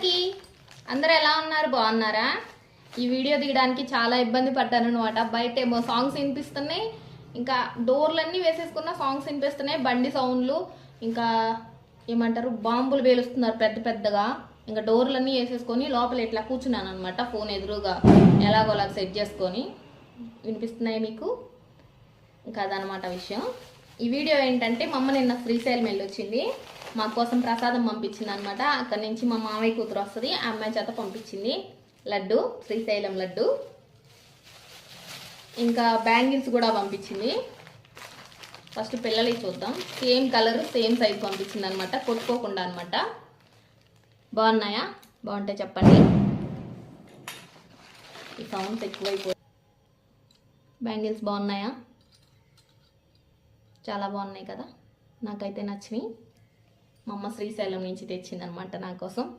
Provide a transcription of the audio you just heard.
అందరికీ అందరూ ఎలా ఉన్నారు? బాగున్నారా? ఈ వీడియో తీయడానికి చాలా ఇబ్బంది పడ్డాను అనమాట. బయట ఏమో సాంగ్స్ వినిపిస్తున్నాయి, ఇంకా డోర్లన్నీ వేసేసుకున్న సాంగ్స్ వినిపిస్తున్నాయి, బండి సౌండ్లు, ఇంకా ఏమంటారు బాంబులు వేలుస్తున్నారు పెద్ద పెద్దగా. ఇంకా డోర్లన్నీ వేసేసుకొని లోపల ఇట్లా కూర్చున్నాను అనమాట. ఫోన్ ఎదురుగా ఎలాగోలా సెట్ చేసుకొని వినిపిస్తున్నాయి మీకు. ఇంకా అదనమాట విషయం. ఈ వీడియో ఏంటంటే మా అమ్మ నిన్న శ్రీశైలం వెళ్ళొచ్చింది, మా కోసం ప్రసాదం పంపించింది అనమాట. అక్కడి నుంచి మా మామయ్య కూతురు వస్తుంది, ఆ అమ్మాయి చేత పంపించింది లడ్డు, శ్రీశైలం లడ్డు. ఇంకా బ్యాంగిల్స్ కూడా పంపించింది. ఫస్ట్ పిల్లలకి చూద్దాం. సేమ్ కలర్ సేమ్ సైజ్ పంపించింది అనమాట, కొట్టుకోకుండా అనమాట. బాగున్నాయా? బాగుంటే చెప్పండి. ఈ సౌండ్స్ ఎక్కువైపోయి. బ్యాంగిల్స్ బాగున్నాయా? చాలా బాగున్నాయి కదా, నాకైతే నచ్చినాయి. మా అమ్మ శ్రీశైలం నుంచి తెచ్చింది అనమాట నా కోసం.